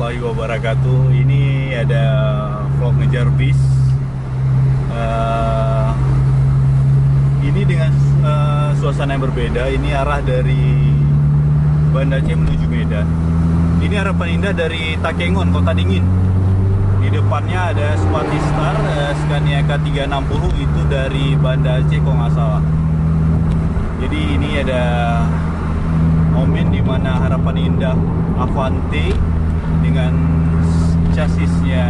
warahmatullahi wabarakatuh. Ini ada vlog ngejar bis. Ini dengan suasana yang berbeda. Ini arah dari Banda Aceh menuju Medan. Ini harapan indah dari Takengon, Kota Dingin. Di depannya ada Spatistar Scania K360, itu dari Banda Aceh kalau nggak salah. Jadi ini ada momen dimana harapan indah Avante dengan chassisnya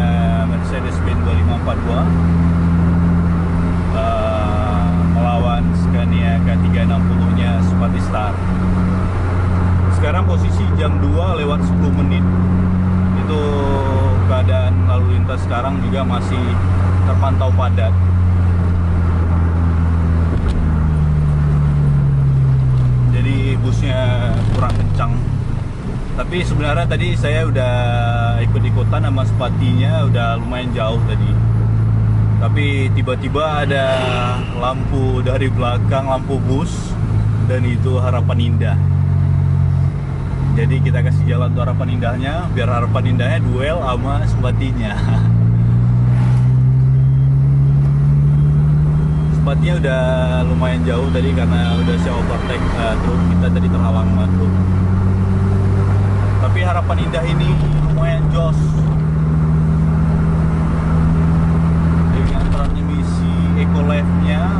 Mercedes-Benz 2542 melawan Scania K360 nya Spatistar. Sekarang posisi jam 2 lewat 10 menit. Itu keadaan lalu lintas sekarang juga masih terpantau padat. Jadi busnya kurang kencang. Tapi sebenarnya tadi saya udah ikut-ikutan sama Spatinya, udah lumayan jauh tadi. Tapi tiba-tiba ada lampu dari belakang, lampu bus, dan itu harapan indah. Jadi kita kasih jalan untuk harapan indahnya, biar harapan indahnya duel sama Spatinya. Spatinya udah lumayan jauh tadi karena udah saya overtake truk, kita tadi terhalang sama truk. Tapi harapan indah ini lumayan jos. Dengan transmisi Ecolef-nya,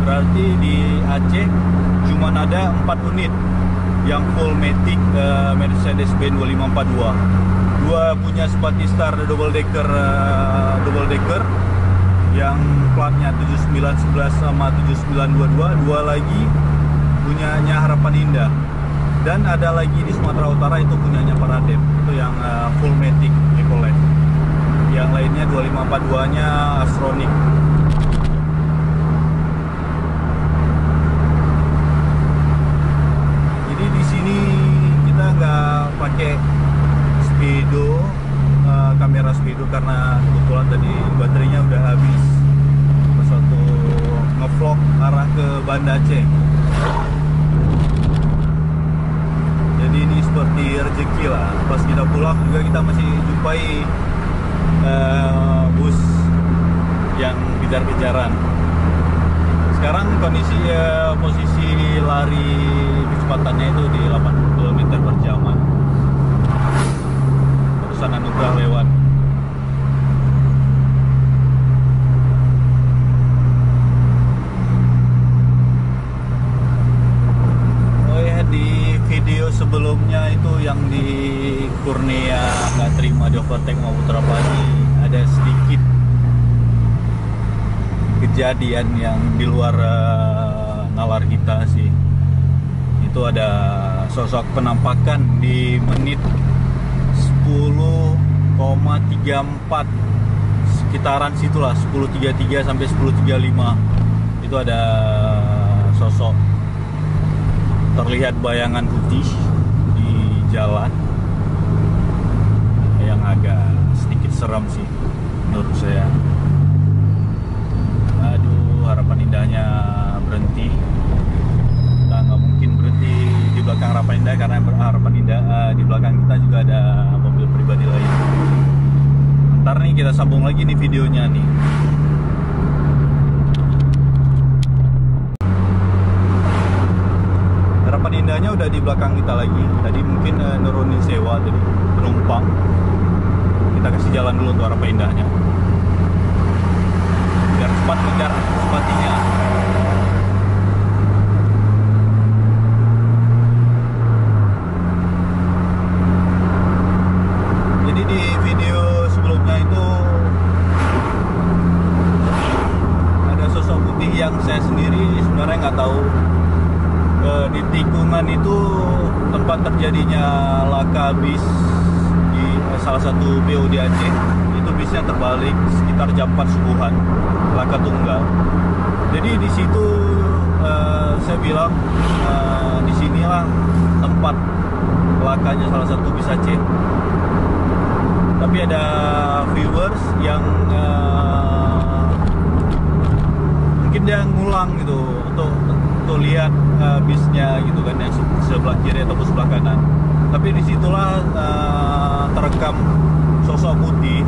berarti di Aceh cuma ada 4 unit yang full matic Mercedes-Benz 2542. 2 punya Spatistar double decker yang platnya 7911 sama 7922. 2 lagi punyanya Harapan Indah, dan ada lagi di Sumatera Utara itu punyanya Paradem, itu yang full matic Ecolef. Yang lainnya 2542 nya Astronic. Jadi di sini kita nggak pakai speedo, kamera speedo, karena kebetulan tadi baterainya udah habis pas waktu ngevlog arah ke Banda Aceh. Jadi ini seperti rezeki lah, pas kita pulang juga kita masih jumpai bus yang kejar-kejaran. Sekarang kondisi posisi lari kecepatannya itu di 80 km per jam. Barusan Anugerah lewat. Oh ya, di video sebelumnya itu yang di Kurnia nggak terima di overtake mau putra pagi, ada sedikit kejadian yang di luar nalar kita sih. Itu ada sosok penampakan di menit 10,34, sekitaran situlah, 10.33 sampai 10.35. Itu ada sosok, terlihat bayangan putih di jalan yang agak sedikit seram sih menurut saya. Aduh, harapan indahnya berhenti. Kita nggak mungkin berhenti di belakang harapan indah, karena harapan indah di belakang kita juga ada mobil pribadi lain. Ntar nih kita sambung lagi nih videonya nih. Harapan indahnya udah di belakang kita lagi. Tadi mungkin nurunin sewa tadi penumpang. Kita kasih jalan dulu untuk harapan indahnya, biar cepat kejar Spatinya. Jadi di video sebelumnya itu ada sosok putih yang saya sendiri sebenarnya nggak tahu. Di tikungan itu tempat terjadinya laka bis di salah satu BO di Aceh. Itu bisnya terbalik sekitar jam 4 subuhan, laka tunggal. Jadi di situ saya bilang disinilah tempat lakanya salah satu bis Aceh. Tapi ada viewers yang mungkin dia ngulang gitu untuk lihat bisnya gitu kan, yang sebelah kiri ataupun sebelah kanan. Tapi disitulah merekam sosok putih.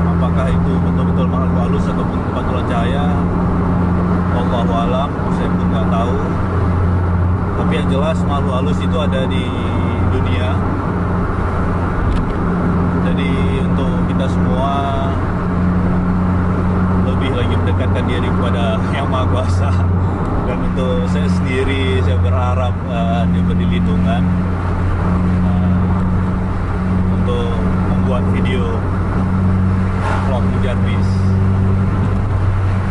Apakah itu betul-betul makhluk halus ataupun kebetulan cahaya, wallahu alam, saya pun nggak tahu. Tapi yang jelas makhluk halus itu ada di dunia. Jadi untuk kita semua lebih lagi mendekatkan diri kepada Yang Maha Kuasa. Dan untuk saya sendiri, saya berharap diberi lindungan untuk membuat video vlog ngejar bis.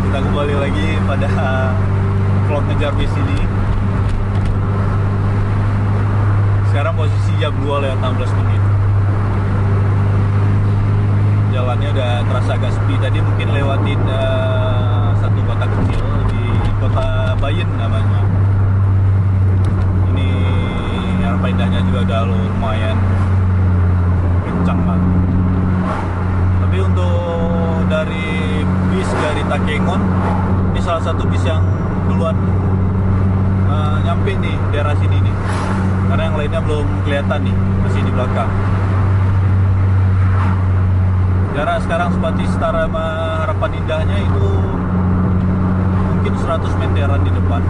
Kita kembali lagi pada vlog ngejar bis ini. Sekarang posisi jam 2:16. Jalannya udah terasa agak sepi. Tadi mungkin lewatin satu kota kecil di kota Bayen namanya. Ini Harapan Indahnya juga udah lumayan kencang lah. Tapi untuk dari bis dari Takengon, ini salah satu bis yang duluan nyampe nih daerah sini nih. Karena yang lainnya belum kelihatan nih, masih di belakang. Jarak sekarang seperti setara sama Harapan Indahnya itu mungkin 100 meteran di depan.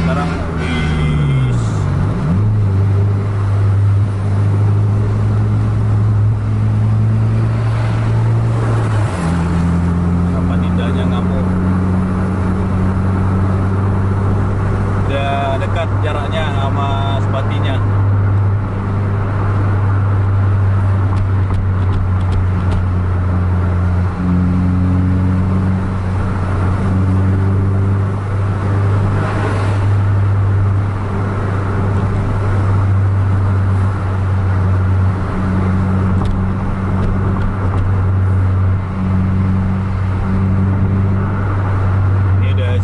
Sekarang bis Harapan Indahnya ngamuk. Udah dekat jaraknya sama Sepatinya.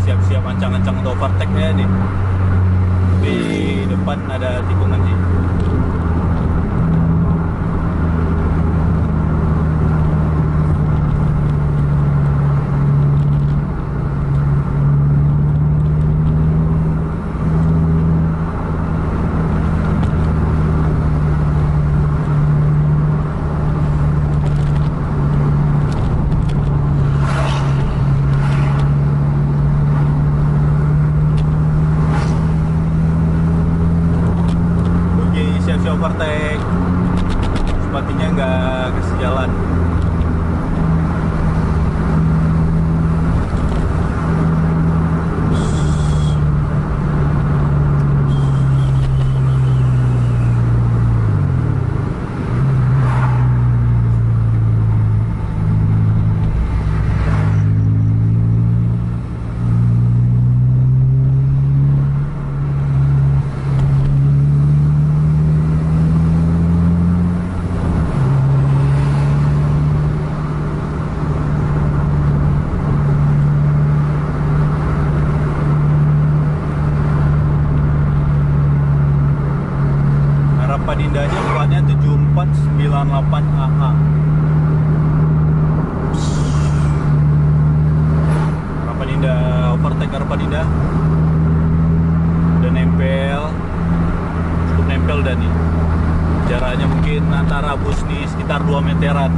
Siap-siap ancang-ancang untuk overtake ya nih. Di depan ada tikungan sih. Overtake, sepatinya nggak kasih jalan. Harapan Indahnya bulannya 7498 AA. Harapan Indah, overtake Harapan Indah udah nempel, cukup nempel dan nih jaraknya mungkin antara bus nih sekitar 2 meteran.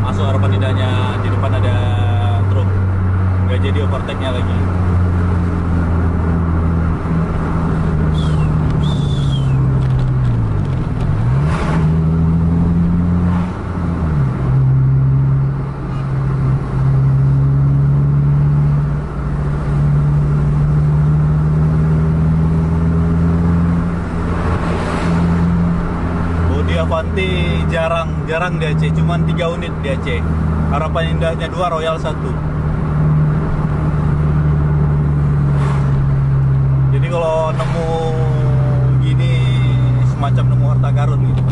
Masuk Harapan Indahnya, di depan ada truk, nggak jadi overtake-nya lagi. Avanti jarang di Aceh, cuman 3 unit di Aceh. Harapan Indahnya 2, Royal 1. Jadi kalau nemu gini semacam nemu harta karun gitu.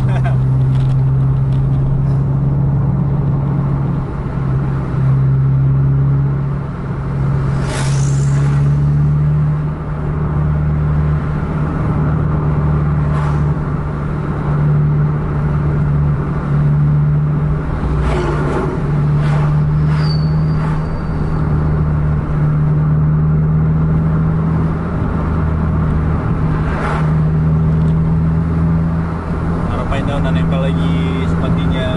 udah nempel lagi sepatinya.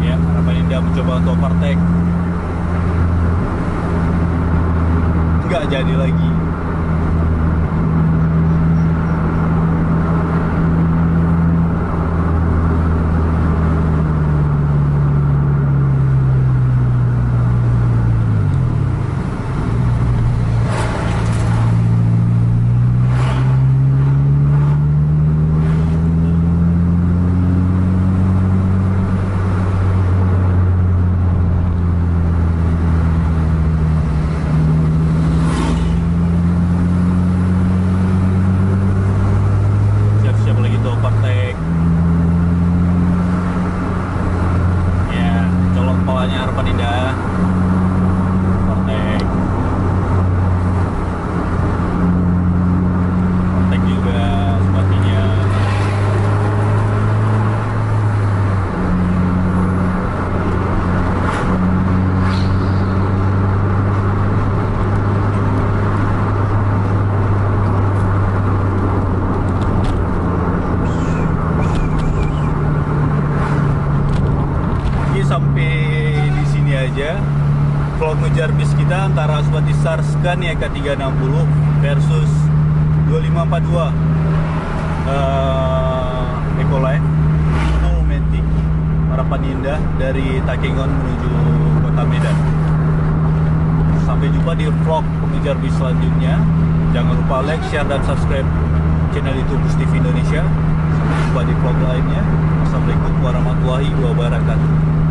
Ya, harapan Indah mencoba untuk overtake. Nggak jadi lagi. Siap-siap lagi tuh overtake. Ya, colok kepalanya harapan Indah. Overtake. Overtake juga sepatinya. Oke, sampai di sini aja vlog ngejar bis kita antara Swatisar Scania K360 versus 2542 Ecoline full matic harapan Indah dari Takengon menuju Kota Medan. Sampai jumpa di vlog ngejar bis selanjutnya. Jangan lupa like, share, dan subscribe channel YouTube Bus TV Indonesia. Sampai jumpa di vlog lainnya. Assalamualaikum warahmatullahi wabarakatuh.